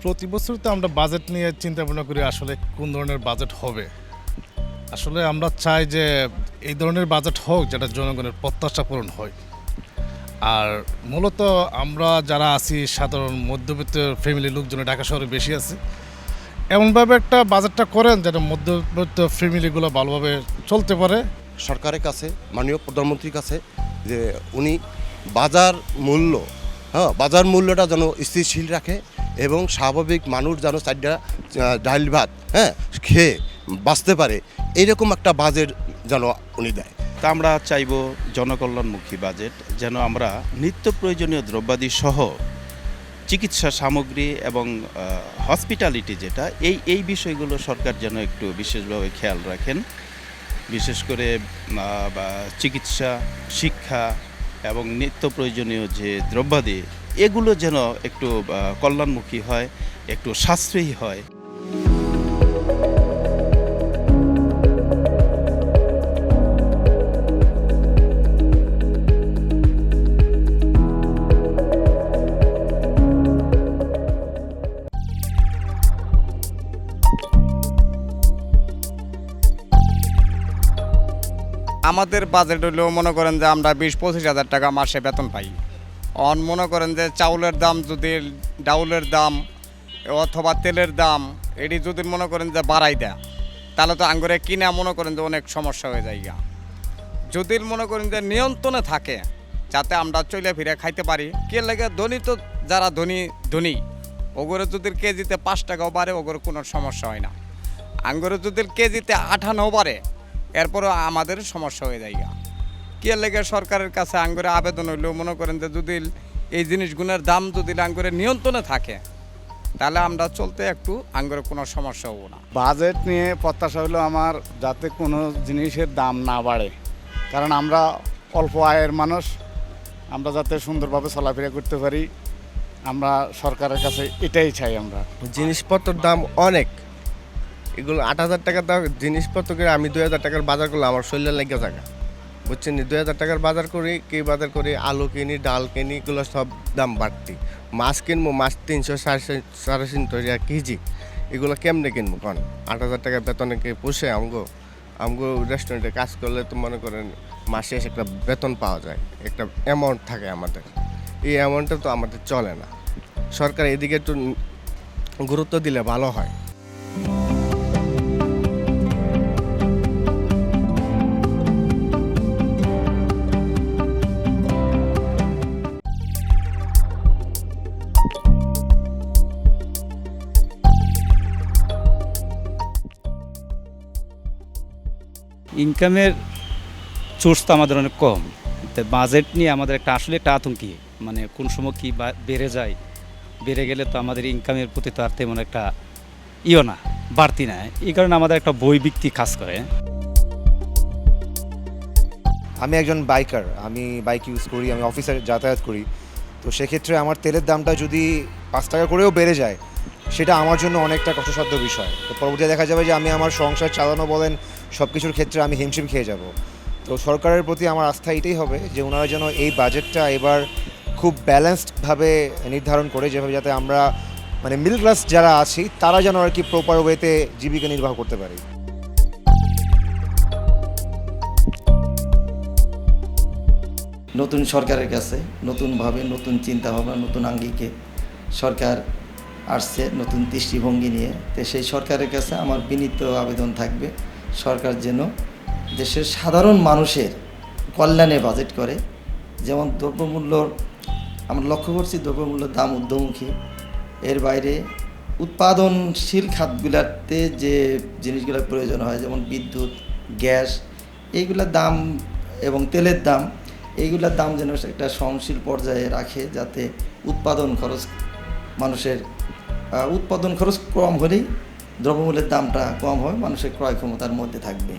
প্রতি বছর তো আমরা বাজেট নিয়ে চিন্তা ভাবনা করি আসলে কোন ধরনের বাজেট হবে। আসলে আমরা চাই যে এই ধরনের বাজেট হোক যেটা জনগণের প্রত্যাশা পূরণ হয়। আর মূলত আমরা যারা আছি সাধারণ মধ্যবিত্ত ফ্যামিলির লোকজন ঢাকা শহরে বেশি আছে, এমনভাবে একটা বাজেটটা করেন যেটা মধ্যবিত্ত ফ্যামিলিগুলো ভালোভাবে চলতে পারে। সরকারের কাছে, মাননীয় প্রধানমন্ত্রীর কাছে যে উনি বাজার মূল্য বাজার মূল্যটা যেন স্থিতিশীল রাখে এবং স্বাভাবিক মানুষ যেন চারটা ডাল ভাত খেয়ে বাঁচতে পারে, এইরকম একটা বাজেট যেন উনি দেয়। তা আমরা চাইব জনকল্যাণমুখী বাজেট, যেন আমরা নিত্য প্রয়োজনীয় দ্রব্যাদি সহ চিকিৎসা সামগ্রী এবং হসপিটালিটি যেটা এই বিষয়গুলো সরকার যেন একটু বিশেষভাবে খেয়াল রাখেন। বিশেষ করে চিকিৎসা, শিক্ষা এবং নিত্য প্রয়োজনীয় যে দ্রব্যাদি এগুলো যেন একটু কল্যাণমুখী হয়, একটু সাশ্রয়ী হয়। আমাদের বাজেট হলেও মনে করেন যে আমরা 20-25 হাজার টাকা মাসে বেতন পাই। মনে করেন যে চাউলের দাম যদি, ডাউলের দাম অথবা তেলের দাম এটি যদি মনে করেন যে বাড়াই দেয়, তাহলে তো আঙ্গুরে কিনা মনে করেন যে অনেক সমস্যা হয়ে যায়। যদি মনে করেন যে নিয়ন্ত্রণে থাকে যাতে আমরা চলে ফিরে খাইতে পারি, কে লাগে ধনী তো যারা ধনী ওগুলো যদি কেজিতে 5 টাকাও বাড়ে ওগুলো কোনো সমস্যা হয় না। আঙ্গুরে যদি কেজিতে 58 বাড়ে এরপরও আমাদের সমস্যা হয়ে যায়। কে লেগে সরকারের কাছে আঙ্গুরে আবেদন হইলেও মনে করেন যে যদি এই জিনিসগুলোর দাম যদি আঙ্গুরে নিয়ন্ত্রণে থাকে তাহলে আমরা চলতে একটু আঙ্গুরে কোনো সমস্যা হবো না। বাজেট নিয়ে প্রত্যাশা হলো আমার যাতে কোনো জিনিসের দাম না বাড়ে, কারণ আমরা অল্প আয়ের মানুষ, আমরা যাতে সুন্দরভাবে চলাফেরা করতে পারি, আমরা সরকারের কাছে এটাই চাই। আমরা জিনিসপত্রের দাম অনেক, এগুলো 8,000 টাকার দাম জিনিসপত্র করে আমি 2,000 টাকার বাজার করলে আমার শরীরে লেগে জায়গা, বুঝছেন? 2,000 টাকার বাজার করি, কি বাজার করি, আলু কিনি, ডাল কিনি, এগুলো সব দাম বাড়তি। মাছ কিনবো, মাছ 300 সাড়ে 300 কেজি, এগুলো কেমনে কিনবো? কারণ 8,000 টাকার বেতনে কি পুষে? আমগো রেস্টুরেন্টে কাজ করলে তো মনে করেন মাসে একটা বেতন পাওয়া যায়, একটা অ্যামাউন্ট থাকে আমাদের, এই অ্যামাউন্টটা তো আমাদের চলে না। সরকার এদিকে একটু গুরুত্ব দিলে ভালো হয়। ইনকামের সোর্স তো আমাদের অনেক কম, তো বাজেট নিয়ে আমাদের আসলে একটা আতঙ্কি, মানে কোন সময় কি বেড়ে গেলে তো আমাদের ইনকামের প্রতি তো আর তেমন একটা না, বাড়তি না। এই কারণে আমাদের একটা বৈভিত্তি কাজ করে। আমি একজন বাইকার, আমি বাইক ইউজ করি, আমি অফিসে যাতায়াত করি। তো সেক্ষেত্রে আমার তেলের দামটা যদি 5 টাকা করেও বেড়ে যায়, সেটা আমার জন্য অনেকটা কষ্টসাধ্য বিষয়। তো পরবর্তীতে দেখা যাবে যে আমি আমার সংসার চালানো বলেন সব কিছুর ক্ষেত্রে আমি হিমশিম খেয়ে যাব। তো সরকারের প্রতি আমার আস্থা এটাই হবে যে ওনারা যেন এই বাজেটটা এবার খুব ব্যালেন্সডভাবে নির্ধারণ করে, যেভাবে যাতে আমরা মানে মিডল ক্লাস যারা আছি তারা যেন আর কি প্রপার ওয়েতে জীবিকা নির্বাহ করতে পারি। নতুন সরকারের কাছে নতুনভাবে নতুন চিন্তাভাবনা, নতুন আঙ্গিকে সরকার আসছে, নতুন দৃষ্টিভঙ্গি নিয়ে। তো সেই সরকারের কাছে আমার বিনীত আবেদন থাকবে, সরকার যেন দেশের সাধারণ মানুষের কল্যাণে বাজেট করে। যেমন দ্রব্যমূল্যর আমরা লক্ষ্য করছি, দ্রব্যমূল্যের দাম ঊর্ধ্বমুখী। এর বাইরে উৎপাদনশীল খাতগুলোতে যে জিনিসগুলোর প্রয়োজন হয়, যেমন বিদ্যুৎ, গ্যাস, এইগুলোর দাম এবং তেলের দাম, এইগুলোর দাম যেন একটা সহনশীল পর্যায়ে রাখে, যাতে উৎপাদন খরচ কম হলেই দ্রব্যমূল্যের দামটা কম হয়, মানুষের ক্রয় ক্ষমতার মধ্যে থাকবে।